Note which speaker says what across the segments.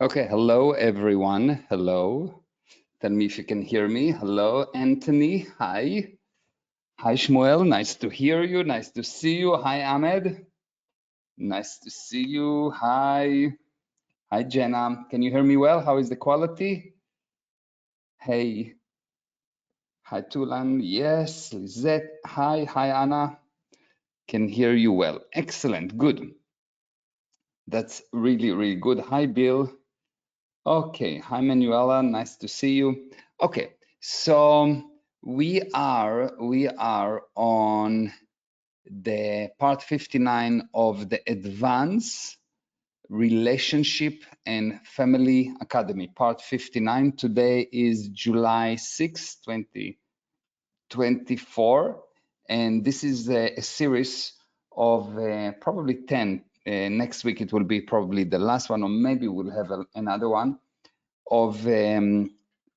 Speaker 1: Okay, hello everyone. Hello. Tell me if you can hear me. Hello, Anthony. Hi. Hi, Shmuel. Nice to hear you. Nice to see you. Hi, Ahmed. Nice to see you. Hi. Hi, Jenna. Can you hear me well? How is the quality? Hey. Hi, Tulan. Yes. Lizette. Hi. Hi, Anna. Can hear you well. Excellent. Good. That's really, really good. Hi, Bill. Okay, hi Manuela, nice to see you. Okay, so we are on the part 59 of the Advanced Relationship and Family Academy, part 59. Today is July 6, 2024, and this is a series of probably 10. Next week it will be probably the last one, or maybe we'll have another one of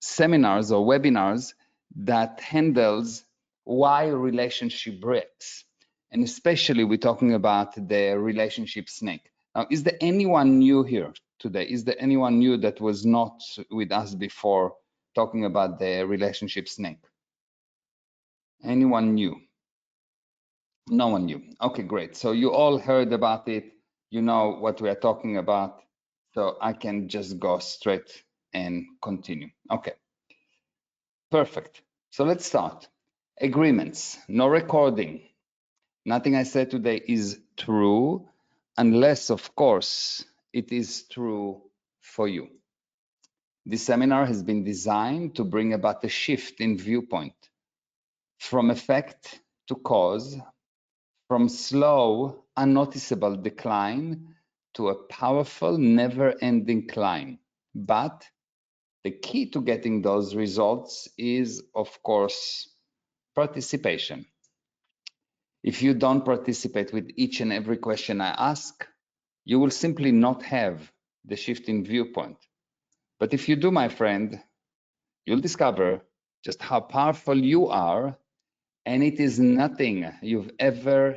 Speaker 1: seminars or webinars that handles why relationship breaks. And especially we're talking about the relationship snake. Now, is there anyone new here today? Is there anyone new that was not with us before talking about the relationship snake? Anyone new? No one new. Okay, great. So you all heard about it. You know what we are talking about. So I can just go straight and continue. Okay. Perfect. So let's start. Agreements, no recording. Nothing I said today is true, unless, of course, it is true for you. This seminar has been designed to bring about a shift in viewpoint from effect to cause, from slow, unnoticeable decline to a powerful, never-ending climb. But the key to getting those results is, of course, participation. If you don't participate with each and every question I ask, you will simply not have the shift in viewpoint. But if you do, my friend, you'll discover just how powerful you are, and it is nothing you've ever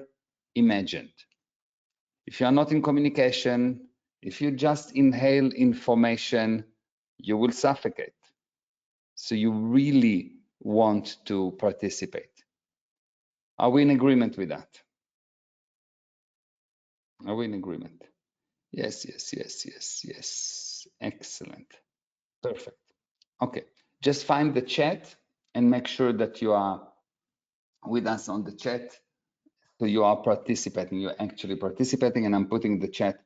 Speaker 1: imagined. If you are not in communication, if you just inhale information, you will suffocate. So you really want to participate. Are we in agreement with that? Are we in agreement? Yes, yes, yes, yes, yes. Excellent. Perfect. Okay. Just find the chat and make sure that you are with us on the chat. So you are participating, you're actually participating, and I'm putting the chat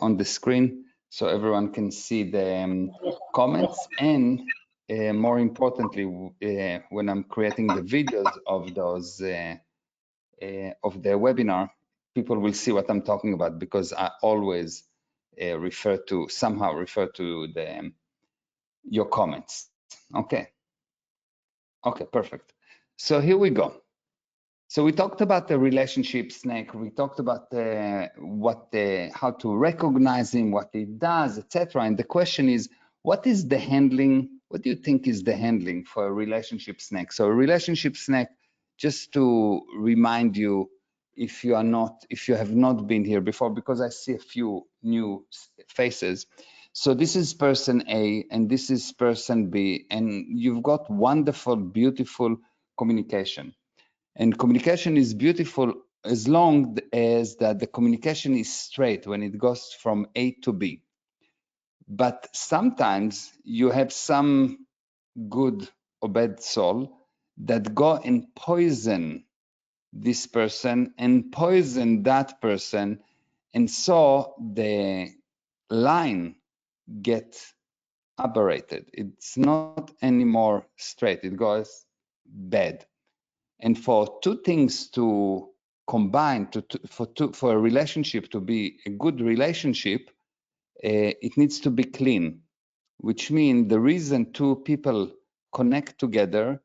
Speaker 1: on the screen so everyone can see the comments. And more importantly, when I'm creating the videos of those of the webinar, people will see what I'm talking about, because I always somehow refer to your comments. Okay. Okay, perfect. So here we go. So we talked about the relationship snake. We talked about how to recognize him, what he does, etc. And the question is, what is the handling? What do you think is the handling for a relationship snake? So a relationship snake, just to remind you, if you have not been here before, because I see a few new faces. So this is person A and this is person B, and you've got wonderful, beautiful communication. And communication is beautiful as long as that the communication is straight when it goes from A to B. But sometimes you have some good or bad soul that go and poison this person and poison that person, and so the line gets aberrated. It's not anymore straight, it goes bad. And for two things to combine, for a relationship to be a good relationship, it needs to be clean, which means the reason two people connect together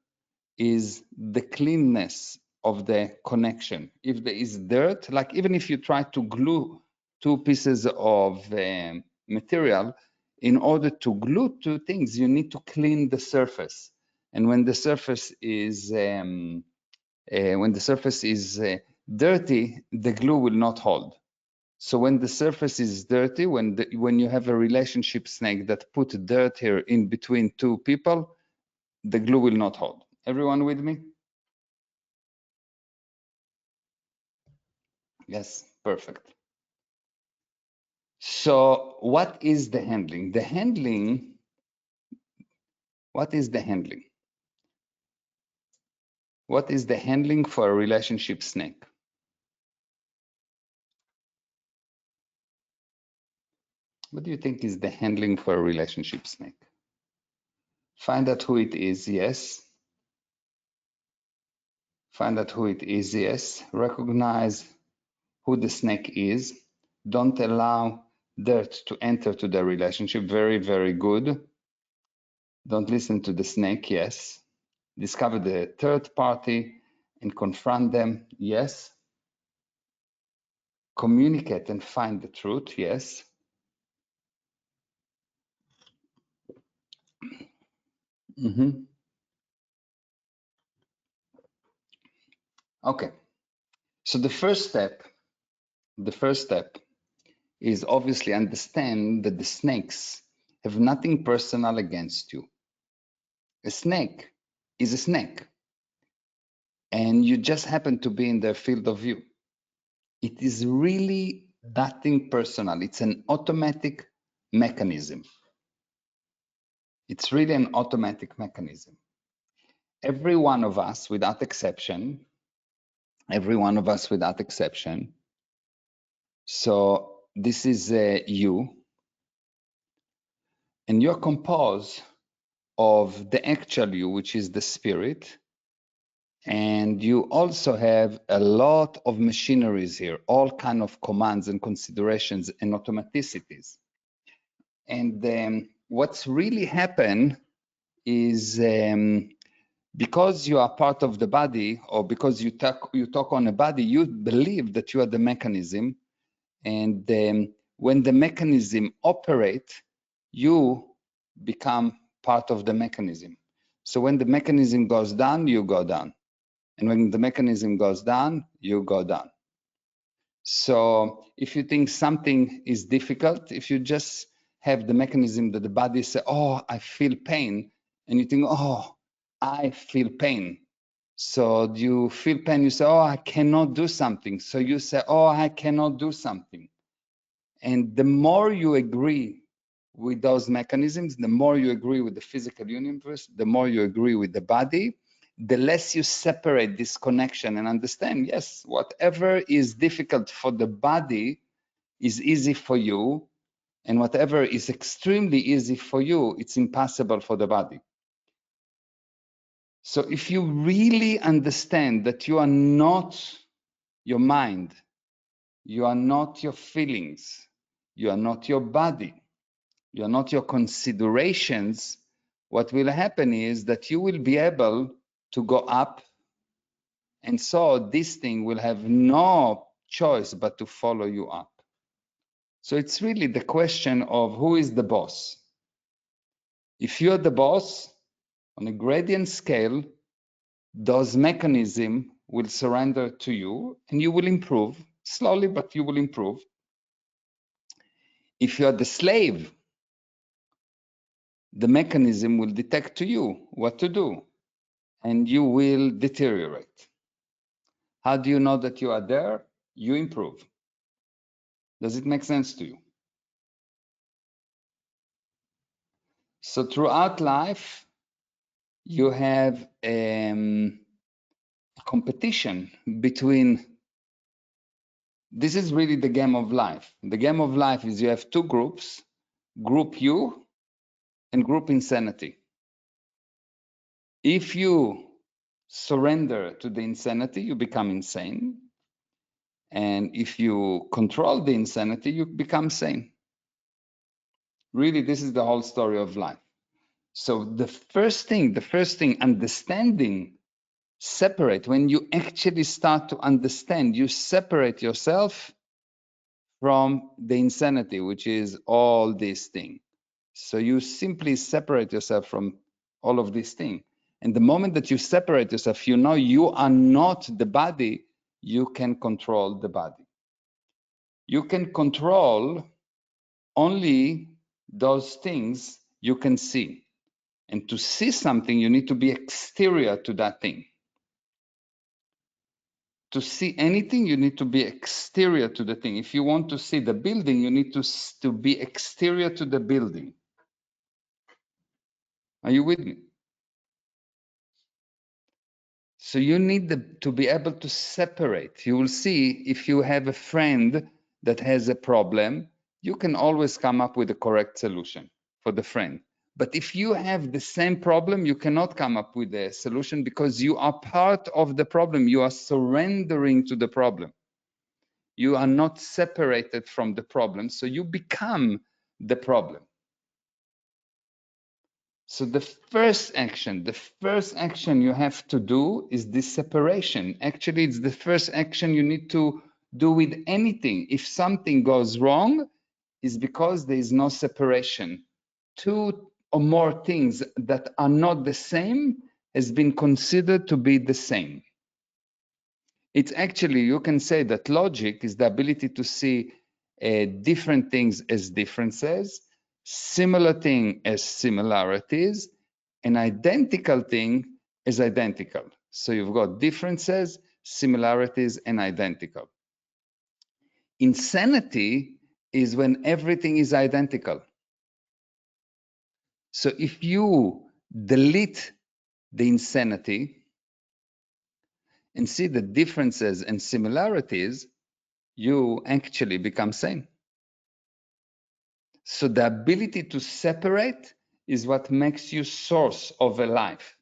Speaker 1: is the cleanness of the connection. If there is dirt, like even if you try to glue two pieces of material, in order to glue two things, you need to clean the surface. And when the surface is dirty, the glue will not hold. So when the surface is dirty, when you have a relationship snake that put dirt here in between two people, the glue will not hold. Everyone with me? Yes, perfect. So what is the handling? What is the handling? What is the handling for a relationship snake? What do you think is the handling for a relationship snake? Find out who it is, yes. Find out who it is, yes. Recognize who the snake is. Don't allow dirt to enter to the relationship. Very, very good. Don't listen to the snake, yes. Discover the third party and confront them, yes. Communicate and find the truth, yes. Okay. So the first step is obviously understand that the snakes have nothing personal against you. A snake is a snake, and you just happen to be in their field of view. It is really nothing personal. It's an automatic mechanism. It's really an automatic mechanism. Every one of us, without exception, so this is you, and you're composed of the actual you, which is the spirit, and you also have a lot of machineries here, all kind of commands and considerations and automaticities. And what's really happened is because you are part of the body, or because you talk on a body, you believe that you are the mechanism, and when the mechanism operates, you become part of the mechanism. So when the mechanism goes down, you go down. And when the mechanism goes down, you go down. So if you think something is difficult, if you just have the mechanism that the body says, oh, I feel pain, and you think, oh, I feel pain. So you feel pain, you say, oh, I cannot do something. So you say, oh, I cannot do something. And the more you agree with those mechanisms, the more you agree with the physical universe, the more you agree with the body, the less you separate this connection and understand, yes, whatever is difficult for the body is easy for you, and whatever is extremely easy for you, it's impossible for the body. So if you really understand that you are not your mind, you are not your feelings, you are not your body, you are not your considerations, what will happen is that you will be able to go up, and so this thing will have no choice but to follow you up. So it's really the question of who is the boss. If you're the boss, on a gradient scale, those mechanisms will surrender to you and you will improve, slowly, but you will improve. If you're the slave, the mechanism will detect to you what to do, and you will deteriorate. How do you know that you are there? You improve. Does it make sense to you? So throughout life, you have a competition between, this is really the game of life. The game of life is you have two groups, group you and group insanity. If you surrender to the insanity, you become insane. And if you control the insanity, you become sane. Really, this is the whole story of life. So the first thing, understanding, separate. When you actually start to understand, you separate yourself from the insanity, which is all this thing. So you simply separate yourself from all of this thing. And the moment that you separate yourself, you know you are not the body, you can control the body. You can control only those things you can see. And to see something, you need to be exterior to that thing. To see anything, you need to be exterior to the thing. If you want to see the building, you need to be exterior to the building. Are you with me? So you need to be able to separate. You will see if you have a friend that has a problem, you can always come up with a correct solution for the friend. But if you have the same problem, you cannot come up with a solution because you are part of the problem. You are surrendering to the problem. You are not separated from the problem, so you become the problem. So the first action you have to do is this separation. Actually, it's the first action you need to do with anything. If something goes wrong, is because there is no separation. Two or more things that are not the same has been considered to be the same. It's actually, you can say that logic is the ability to see different things as differences, similar thing as similarities, an identical thing as identical. So you've got differences, similarities, and identical. Insanity is when everything is identical. So if you delete the insanity and see the differences and similarities, you actually become sane. So the ability to separate is what makes you source of a life.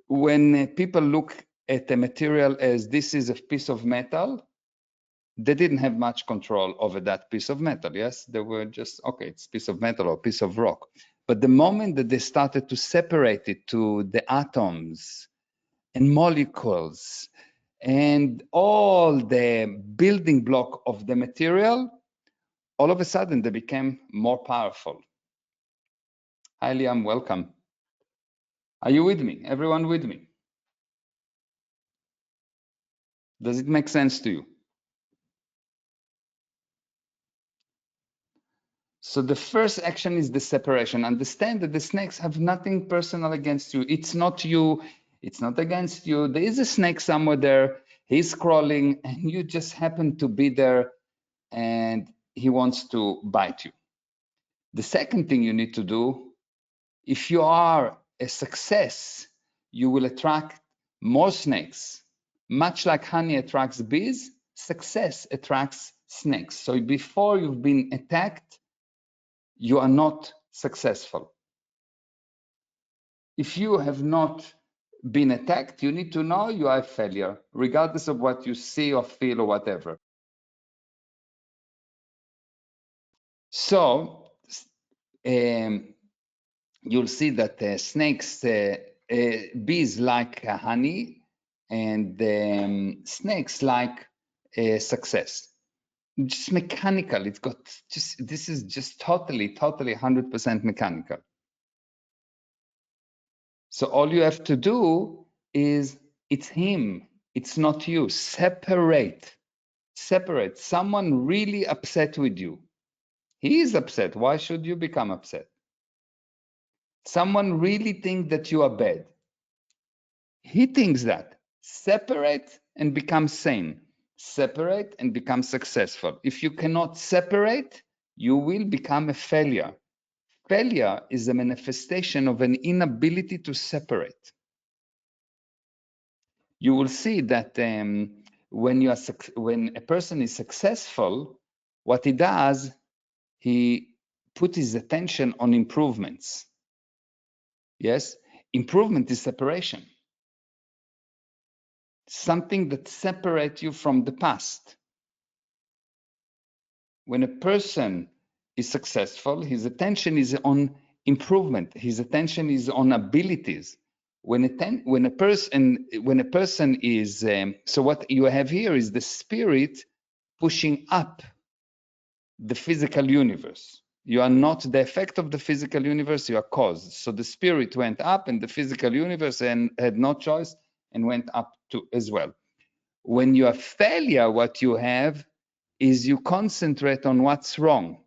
Speaker 1: When people look at a material as this is a piece of metal, they didn't have much control over that piece of metal. Yes, they were just, okay, it's a piece of metal or a piece of rock. But the moment that they started to separate it to the atoms and molecules and all the building block of the material, all of a sudden they became more powerful. Hi, Liam, welcome. Are you with me? Everyone with me? Does it make sense to you? So the first action is the separation. Understand that the snakes have nothing personal against you. It's not you. It's not against you. There is a snake somewhere there. He's crawling and you just happen to be there and he wants to bite you. The second thing you need to do, if you are a success, you will attract more snakes. Much like honey attracts bees, success attracts snakes. So before you've been attacked, you are not successful. If you have not been attacked, you need to know you are a failure, regardless of what you see or feel or whatever. So you'll see that snakes, bees like honey, and snakes like success. Just mechanical. It's got just, this is just totally 100% mechanical. So all you have to do is, it's him, it's not you. Separate. Someone really upset with you. He is upset. Why should you become upset? Someone really thinks that you are bad. He thinks that. Separate and become sane. Separate and become successful. If you cannot separate, you will become a failure. Failure is a manifestation of an inability to separate. You will see that when a person is successful, what he does, he puts his attention on improvements. Yes, improvement is separation. Something that separates you from the past. When a person is successful, his attention is on improvement. His attention is on abilities. When a person is, so what you have here is the spirit pushing up the physical universe. You are not the effect of the physical universe, you are cause. So the spirit went up and the physical universe and had no choice and went up to as well. When you are failure, what you have is you concentrate on what's wrong.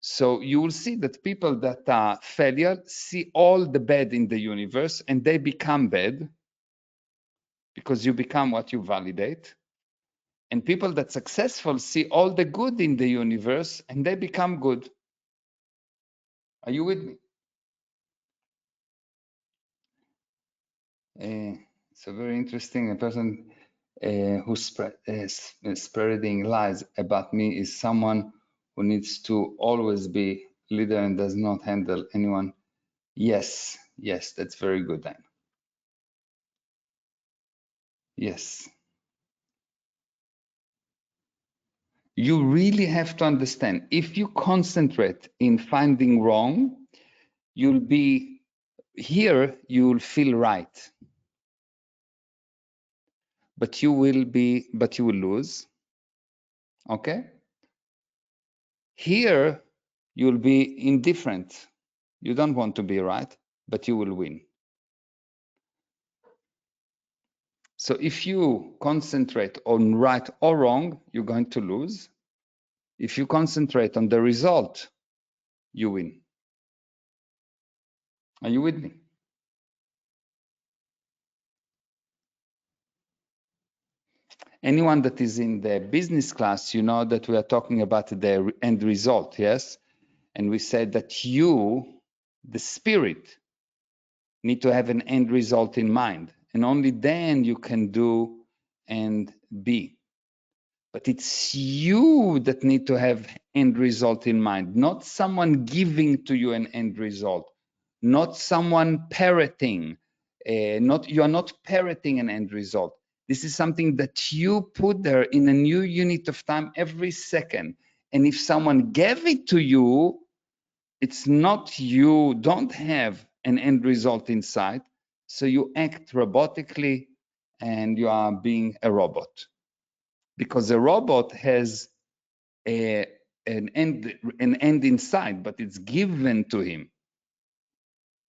Speaker 1: So you will see that people that are failure see all the bad in the universe and they become bad because you become what you validate. And people that successful see all the good in the universe and they become good. Are you with me? So very interesting. A person who's spreading lies about me is someone who needs to always be leader and does not handle anyone. Yes, yes, that's very good then. Yes. You really have to understand, if you concentrate in finding wrong, you'll be here, you'll feel right. But you will lose. Okay? Here, you'll be indifferent. You don't want to be right, but you will win. So if you concentrate on right or wrong, you're going to lose. If you concentrate on the result, you win. Are you with me? Anyone that is in the business class, you know that we are talking about the end result, yes? And we said that you, the spirit, need to have an end result in mind. And only then you can do and be. But it's you that need to have end result in mind, not someone giving to you an end result, not someone parroting. You are not parroting an end result. This is something that you put there in a new unit of time every second. And if someone gave it to you, it's not, you don't have an end result in sight. So you act robotically and you are being a robot. Because a robot has an end in sight, but it's given to him.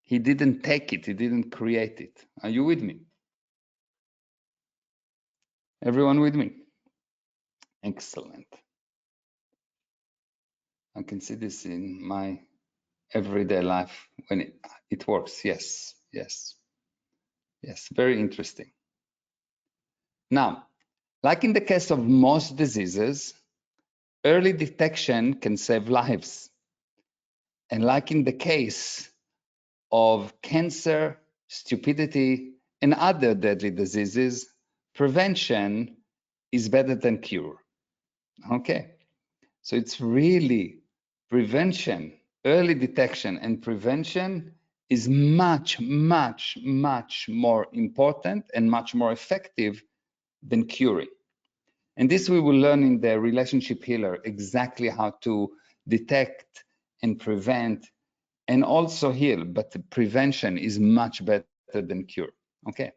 Speaker 1: He didn't take it, he didn't create it. Are you with me? Everyone with me? Excellent. I can see this in my everyday life when it works. Yes, yes, yes, very interesting. Now, like in the case of most diseases, early detection can save lives. And like in the case of cancer, stupidity, and other deadly diseases, prevention is better than cure. Okay, so it's really prevention, early detection and prevention is much, much, much more important and much more effective than curing. And this we will learn in the relationship healer, exactly how to detect and prevent and also heal, but the prevention is much better than cure. Okay.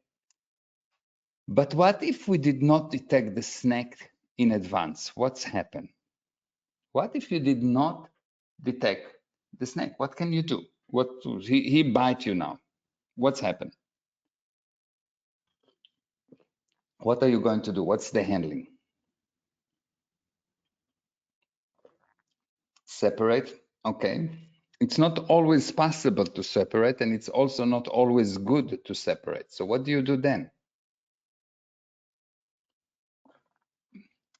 Speaker 1: But what if we did not detect the snake in advance? What's happened? What if you did not detect the snake? What can you do? He bite you now. What's happened? What are you going to do? What's the handling? Separate. Okay. It's not always possible to separate, and it's also not always good to separate. So what do you do then?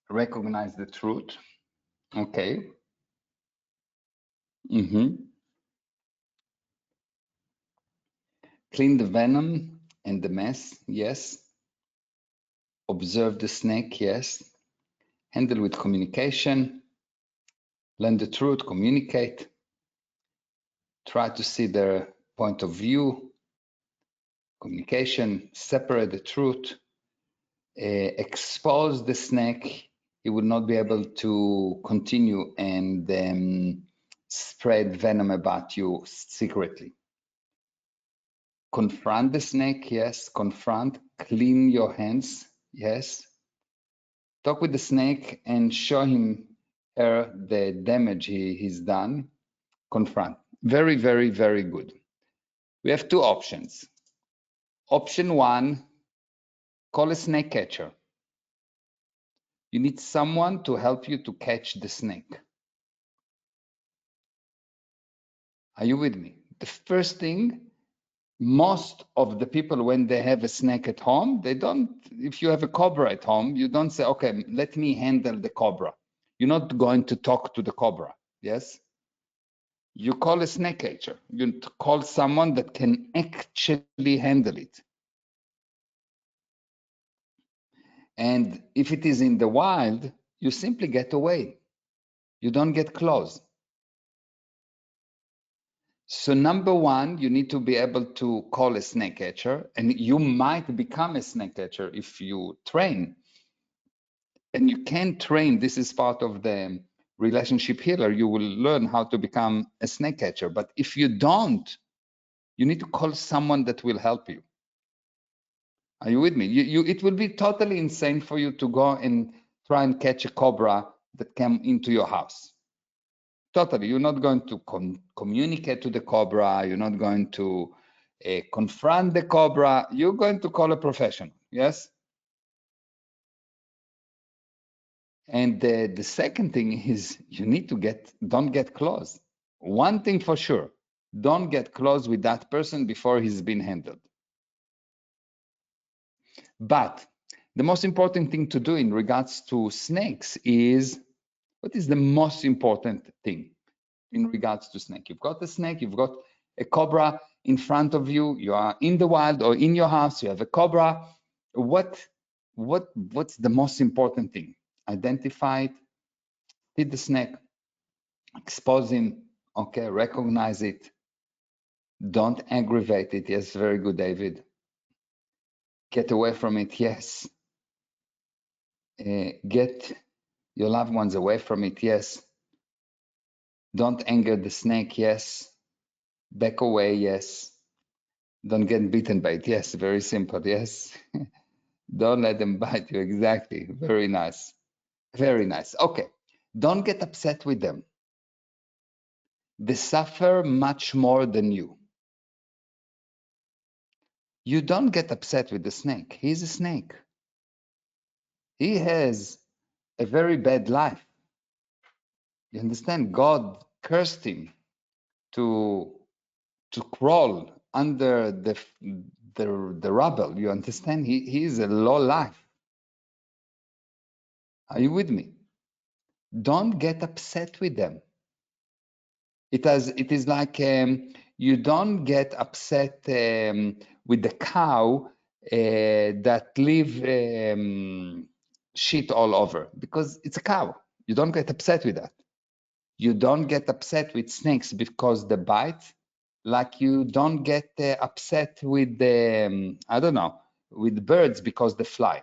Speaker 1: Recognize the truth. Okay. Clean the venom and the mess. Yes. Observe the snake. Yes. Handle with communication. Learn the truth. Communicate. Try to see their point of view. Communication. Separate the truth. Expose the snake. He would not be able to continue and spread venom about you secretly. Confront the snake, yes. Confront. Clean your hands, yes. Talk with the snake and show him her the damage he's done. Confront. Very, very, very good. We have two options. Option one, call a snake catcher. You need someone to help you to catch the snake. Are you with me? The first thing, most of the people, when they have a snake at home, they don't, if you have a cobra at home, you don't say, okay, let me handle the cobra. You're not going to talk to the cobra, yes? You call a snake catcher. You call someone that can actually handle it. And if it is in the wild, you simply get away. You don't get close. So number one, you need to be able to call a snake catcher, and you might become a snake catcher if you train. And you can train. This is part of the relationship healer. You will learn how to become a snake catcher. But if you don't, you need to call someone that will help you. Are you with me? It will be totally insane for you to go and try and catch a cobra that came into your house. Totally. You're not going to communicate to the cobra. You're not going to confront the cobra. You're going to call a professional. Yes. And the second thing is you need to don't get close. One thing for sure, don't get close with that person before he's been handled. But the most important thing to do in regards to snakes is, what is the most important thing in regards to snake? You've got a snake, you've got a cobra in front of you, you are in the wild or in your house, you have a cobra. What's the most important thing? Identify it, hit the snake, expose him, okay, recognize it, don't aggravate it. Yes, very good, David. Get away from it. Yes. Get your loved ones away from it. Yes. Don't anger the snake. Yes. Back away. Yes. Don't get bitten by it. Yes. Very simple. Yes. Don't let them bite you. Exactly. Very nice. Very nice. Okay. Don't get upset with them. They suffer much more than you. You don't get upset with the snake. He's a snake. He has a very bad life. You understand? God cursed him to crawl under the rubble. You understand? He is a low life. Are you with me? Don't get upset with them. It is like you don't get upset with the cow that leave shit all over, because it's a cow. You don't get upset with that. You don't get upset with snakes because they bite, like you don't get upset with the, I don't know, with birds because they fly.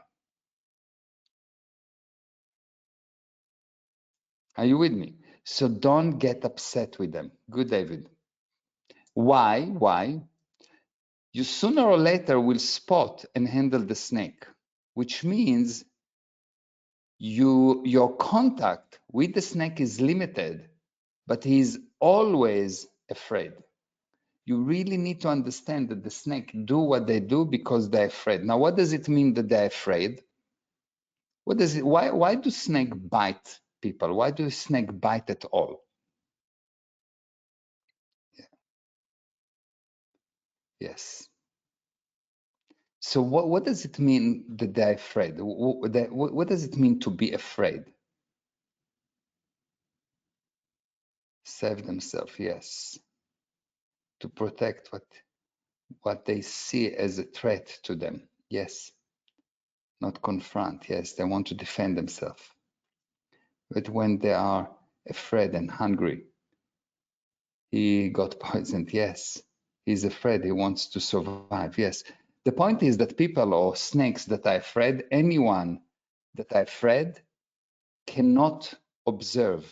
Speaker 1: Are you with me? So don't get upset with them. Good, David. Why? Why? You sooner or later will spot and handle the snake, which means your contact with the snake is limited, but he's always afraid. You really need to understand that the snake do what they do because they're afraid. Now, what does it mean that they're afraid? What does it? Why do snake bite people? Why do snake bite at all? Yes. So what does it mean that they're afraid? What does it mean to be afraid? Save themselves, yes. To protect what they see as a threat to them, yes. Not confront, yes. They want to defend themselves. But when they are afraid and hungry, he got poisoned, yes. He's afraid, he wants to survive, yes. The point is that people or snakes that are afraid, anyone that are afraid cannot observe.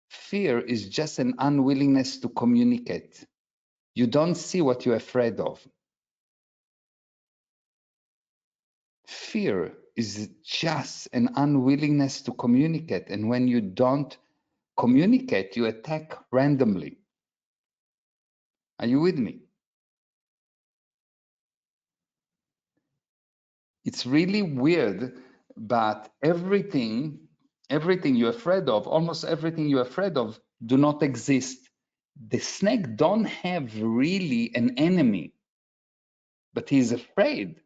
Speaker 1: Fear is just an unwillingness to communicate. You don't see what you're afraid of. Fear is just an unwillingness to communicate. And when you don't communicate, you attack randomly. Are you with me? It's really weird but everything you're afraid of, almost everything you're afraid of, do not exist. The snake don't have really an enemy, but he's afraid,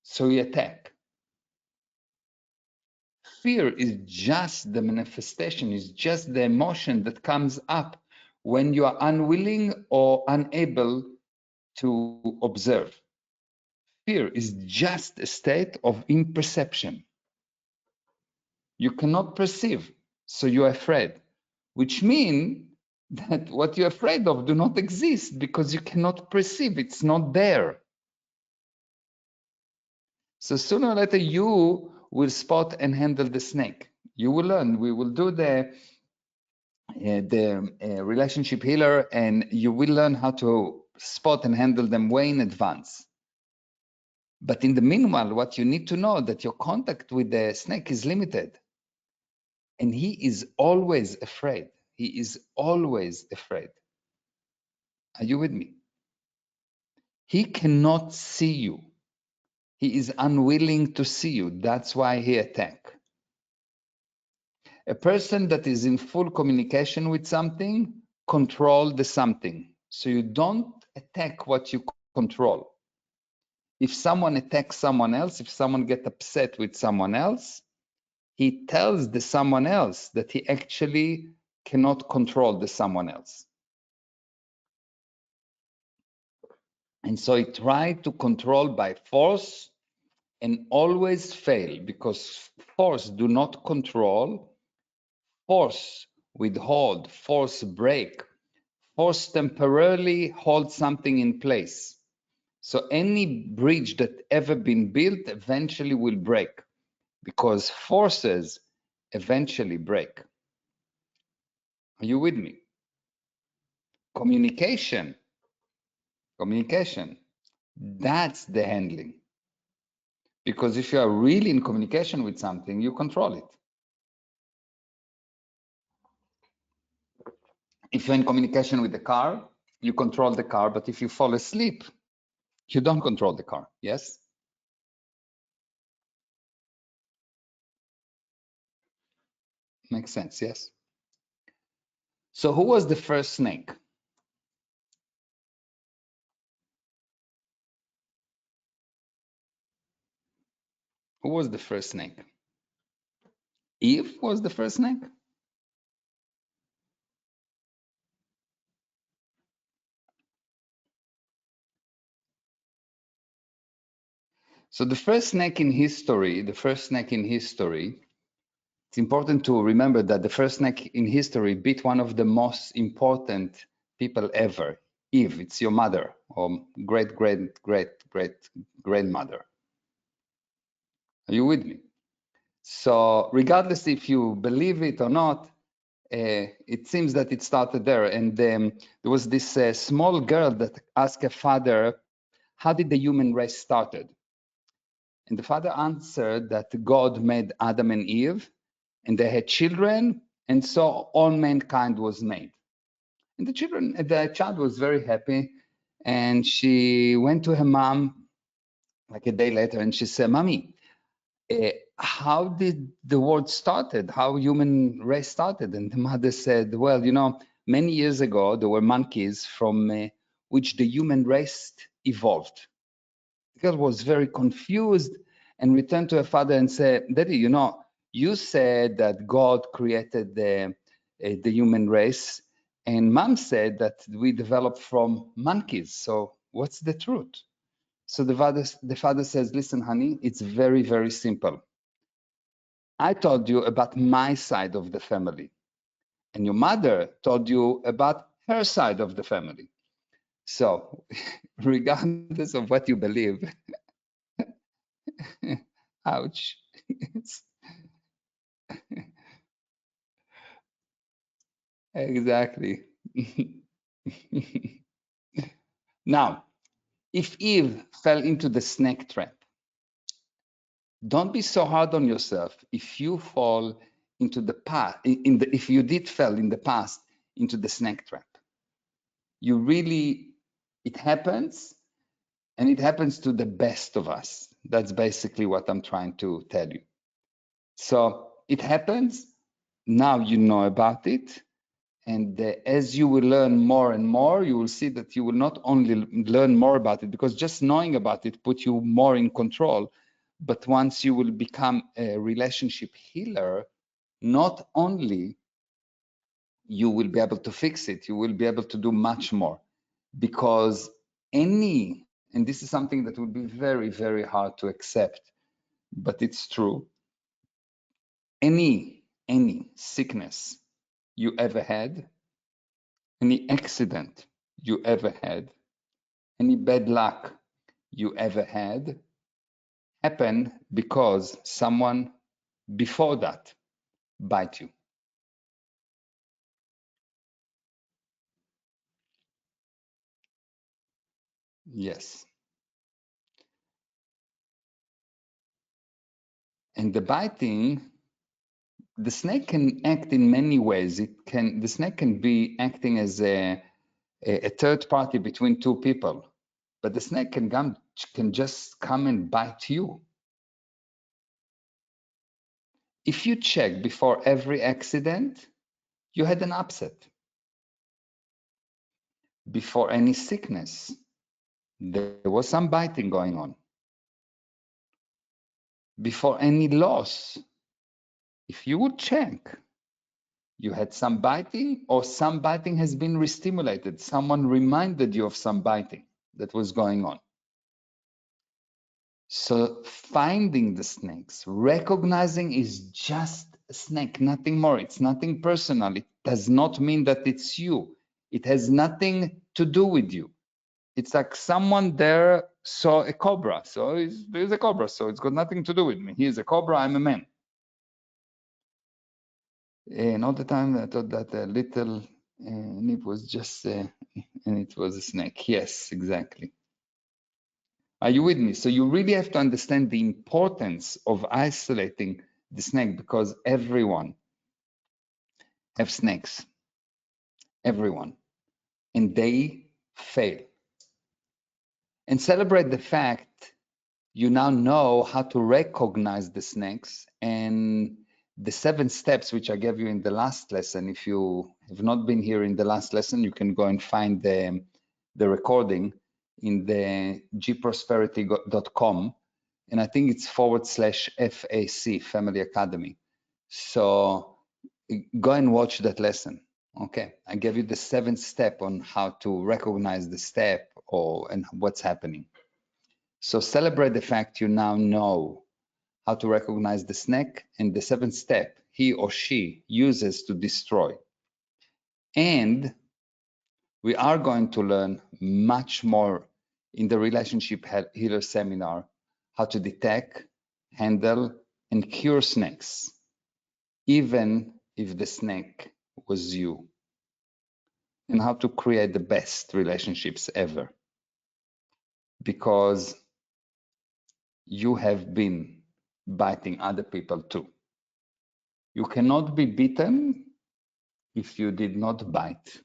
Speaker 1: so he attack. Fear is just the manifestation, is just the emotion that comes up when you are unwilling or unable to observe. Fear is just a state of imperception. You cannot perceive, so you're afraid, which means that what you're afraid of do not exist because you cannot perceive, it's not there. So sooner or later you will spot and handle the snake. You will learn. We will do the relationship healer, and you will learn how to spot and handle them way in advance. But in the meanwhile, what you need to know that your contact with the snake is limited. And he is always afraid. He is always afraid. Are you with me? He cannot see you. He is unwilling to see you. That's why he attacks. A person that is in full communication with something control the something. So you don't attack what you control. If someone attacks someone else, if someone gets upset with someone else, he tells the someone else that he actually cannot control the someone else. And so he tried to control by force and always fail, because force do not control, force withhold, force break, force temporarily hold something in place. So any bridge that ever been built eventually will break, because forces eventually break. Are you with me? Communication, that's the handling. Because if you are really in communication with something, you control it. If you're in communication with the car, you control the car, but if you fall asleep, you don't control the car, yes? Makes sense, yes? So who was the first snake? Who was the first snake? Eve was the first snake? So the first snake in history, it's important to remember that the first snake in history bit one of the most important people ever, Eve. It's your mother or great-great-great-great-grandmother. Are you with me? So regardless if you believe it or not, it seems that it started there. And there was this small girl that asked her father, how did the human race started? And the father answered that God made Adam and Eve, and they had children, and so all mankind was made. And the child was very happy, and she went to her mom like a day later, and she said, "Mommy, how did the world started? How human race started?" And the mother said, "Well, many years ago there were monkeys from which the human race evolved." The girl was very confused and returned to her father and said, "Daddy, you said that God created the human race, and mom said that we developed from monkeys. So what's the truth?" So the father says, "Listen, honey, it's very, very simple. I told you about my side of the family, and your mother told you about her side of the family. So regardless of what you believe," ouch. Exactly. Now, if Eve fell into the snake trap, don't be so hard on yourself if you fall into the past, if you did fell in the past into the snake trap. It happens, and it happens to the best of us. That's basically what I'm trying to tell you. So it happens. Now you know about it. And as you will learn more and more, you will see that you will not only learn more about it, because just knowing about it puts you more in control. But once you will become a relationship healer, not only you will be able to fix it, you will be able to do much more. Because and this is something that will be very, very hard to accept, but it's true. Any sickness you ever had, any accident you ever had, any bad luck you ever had, happened because someone before that bite you. Yes. And the biting, the snake can act in many ways. The snake can be acting as a third party between two people, but the snake can just come and bite you. If you check before every accident, you had an upset. Before any sickness, there was some biting going on. Before any loss, if you would check, you had some biting, or some biting has been restimulated. Someone reminded you of some biting that was going on. So finding the snakes, recognizing is just a snake, nothing more. It's nothing personal. It does not mean that it's you. It has nothing to do with you. It's like someone there saw a cobra. So there's a cobra. So it's got nothing to do with me. He's a cobra. I'm a man. And all the time I thought that a little nip was just, and it was a snake. Yes, exactly. Are you with me? So you really have to understand the importance of isolating the snake, because everyone have snakes, everyone, and they fail. And celebrate the fact you now know how to recognize the snakes, and the 7 steps which I gave you in the last lesson. If you have not been here in the last lesson, you can go and find the recording in the gprosperity.com, and I think it's /FAC, Family Academy. So go and watch that lesson. Okay, I gave you the 7th step on how to recognize the step and what's happening. So celebrate the fact you now know how to recognize the snake and the 7th step he or she uses to destroy. And we are going to learn much more in the Relationship Healer Seminar, how to detect, handle, and cure snakes, even if the snake was you, and how to create the best relationships ever, because you have been biting other people too. You cannot be bitten if you did not bite.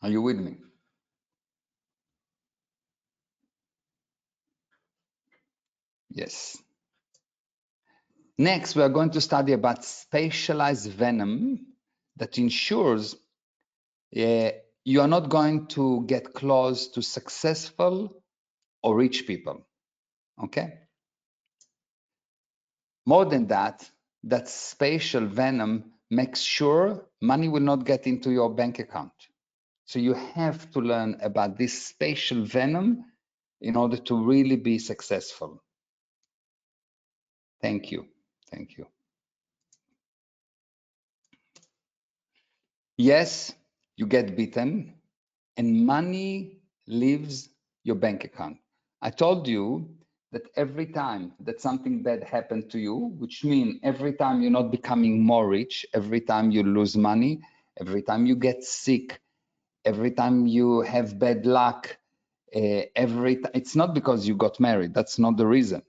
Speaker 1: Are you with me? Yes. Next, we are going to study about specialized venom that ensures you are not going to get close to successful or rich people. Okay? More than that, that special venom makes sure money will not get into your bank account. So you have to learn about this special venom in order to really be successful. Thank you. Thank you. Yes, you get bitten and money leaves your bank account. I told you that every time that something bad happened to you, which means every time you're not becoming more rich, every time you lose money, every time you get sick, every time you have bad luck, it's not because you got married. That's not the reason.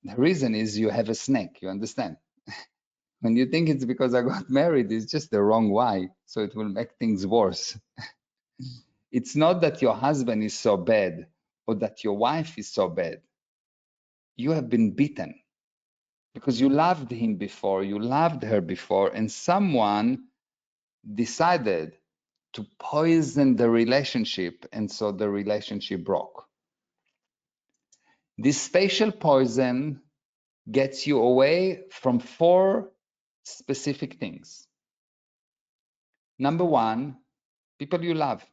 Speaker 1: The reason is you have a snake. You understand? When you think it's because I got married, it's just the wrong why. So it will make things worse. It's not that your husband is so bad or that your wife is so bad. You have been bitten because you loved him before, you loved her before, and someone decided to poison the relationship, and so the relationship broke. This spatial poison gets you away from 4 specific things. Number 1, people you love.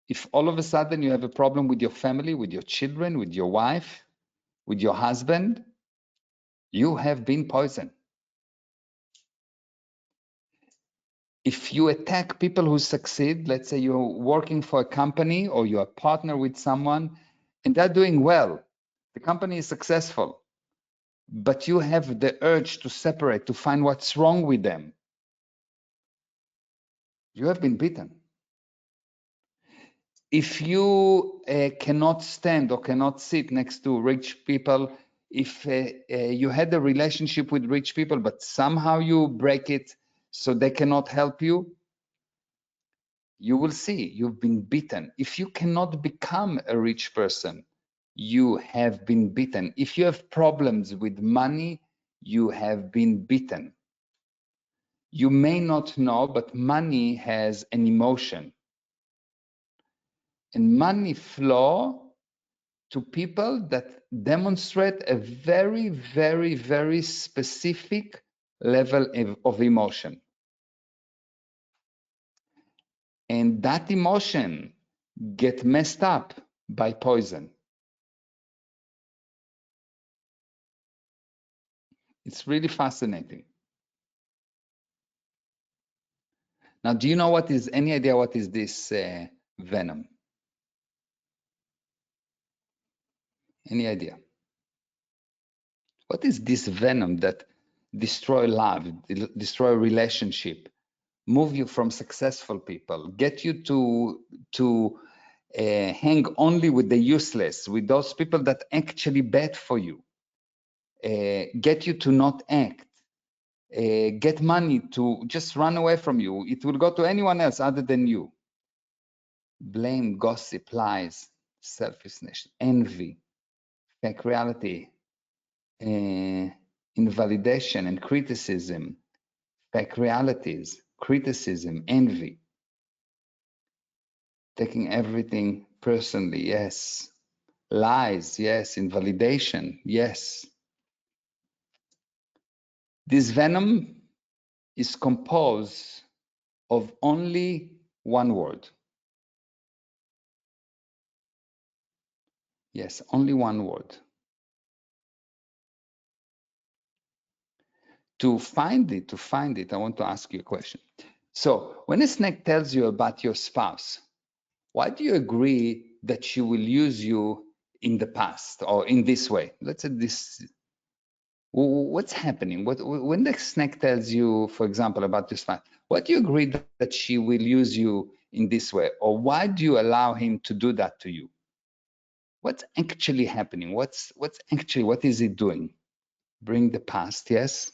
Speaker 1: If all of a sudden you have a problem with your family, with your children, with your wife, with your husband, you have been poisoned. If you attack people who succeed, let's say you're working for a company or you're a partner with someone and they're doing well, the company is successful, but you have the urge to separate, to find what's wrong with them, you have been beaten. If you cannot stand or cannot sit next to rich people, if you had a relationship with rich people, but somehow you break it so they cannot help you, you will see you've been beaten. If you cannot become a rich person, you have been beaten. If you have problems with money, you have been beaten. You may not know, but money has an emotion. And money flow to people that demonstrate a very, very, very specific level of emotion. And that emotion get messed up by poison. It's really fascinating. Now, do you know any idea what is this venom? Any idea? What is this venom that destroy love, destroy relationship, move you from successful people, get you to hang only with the useless, with those people that actually bad for you, get you to not act, get money to just run away from you. It will go to anyone else other than you. Blame, gossip, lies, selfishness, envy, fake reality, invalidation and criticism, fake realities, criticism, envy, taking everything personally, yes. Lies, yes. Invalidation, yes. This venom is composed of only one word. Yes, only one word. To find it, I want to ask you a question. So when a snake tells you about your spouse, why do you agree that she will use you in the past or in this way? Let's say this, what's happening? When the snake tells you, for example, about this spouse, why do you agree that she will use you in this way? Or why do you allow him to do that to you? What's actually happening? What is it doing? Bring the past, yes?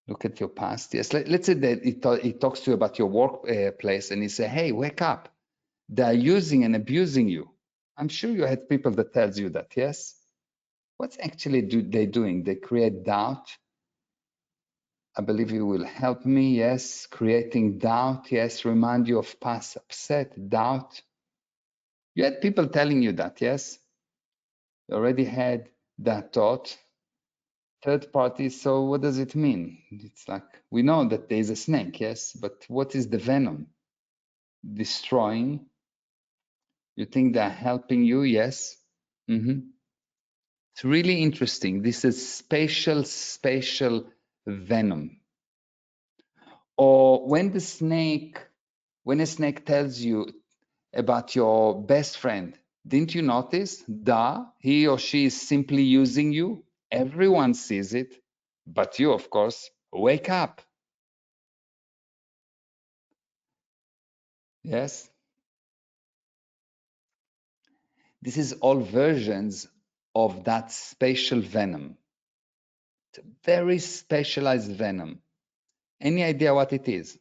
Speaker 1: Look at your past. Yes, let's say that it talks to you about your workplace and he say, hey, wake up. They're using and abusing you. I'm sure you had people that tells you that, yes? What's actually they doing? They create doubt. I believe you will help me, yes. Creating doubt, yes. Remind you of past upset, doubt. You had people telling you that, yes? You already had that thought. Third party, so what does it mean? It's like, we know that there is a snake, yes, but what is the venom? Destroying. You think they're helping you? Yes. It's really interesting. This is spatial venom. Or when a snake tells you about your best friend, didn't you notice? He or she is simply using you. Everyone sees it, but you, of course, wake up. Yes. This is all versions of that spatial venom. It's a very specialized venom. Any idea what it is?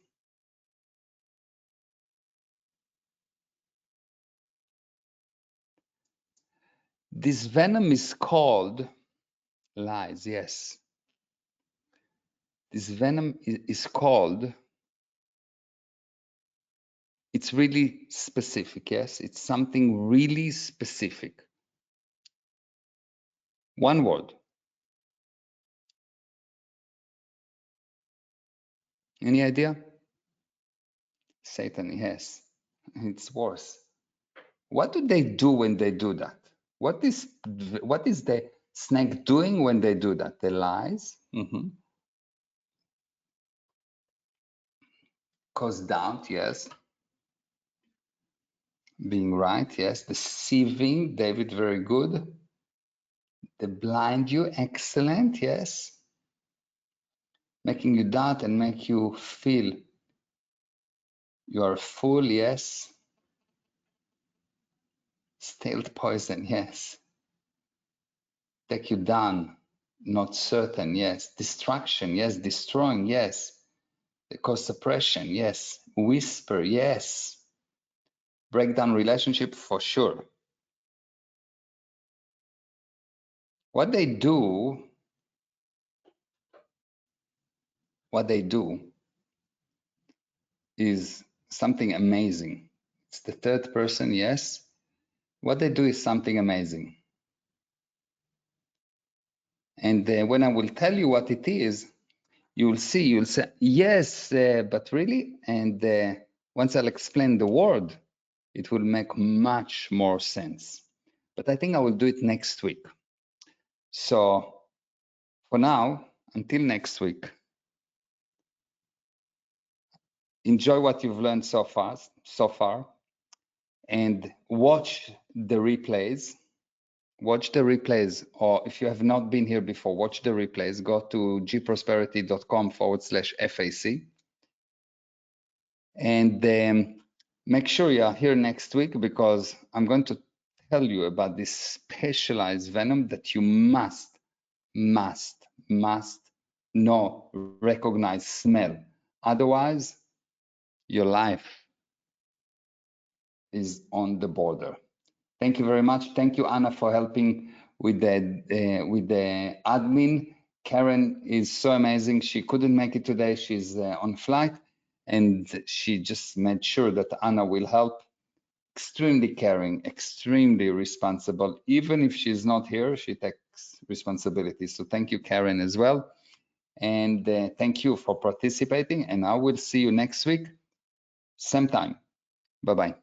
Speaker 1: This venom is called lies, yes. This venom is called, it's really specific, yes? It's something really specific. One word. Any idea? Satan, yes. It's worse. What do they do when they do that? What is the snake doing when they do that? The lies. Cause doubt, yes. Being right, yes. Deceiving, David, very good. They blind you, excellent, yes. Making you doubt and make you feel you are full, yes. Stale poison, yes. Take you down, not certain, yes. Distraction, yes. Destroying, yes. Cause suppression, yes. Whisper, yes. Break down relationship, for sure. What they do is something amazing. It's the third person, yes. What they do is something amazing. And when I will tell you what it is, you'll say, yes, but really? And once I'll explain the word, it will make much more sense. But I think I will do it next week. So for now, until next week, enjoy what you've learned so far, and watch the replays. Watch the replays, or if you have not been here before, watch the replays. Go to gprosperity.com/FAC and make sure you are here next week, because I'm going to tell you about this specialized venom that you must know, recognize, smell. Otherwise, your life is on the border. Thank you very much. Thank you, Anna, for helping with the admin. Karen is so amazing. She couldn't make it today. She's on flight, and she just made sure that Anna will help. Extremely caring, extremely responsible. Even if she's not here, she takes responsibility. So thank you, Karen, as well. And thank you for participating. And I will see you next week, same time. Bye-bye.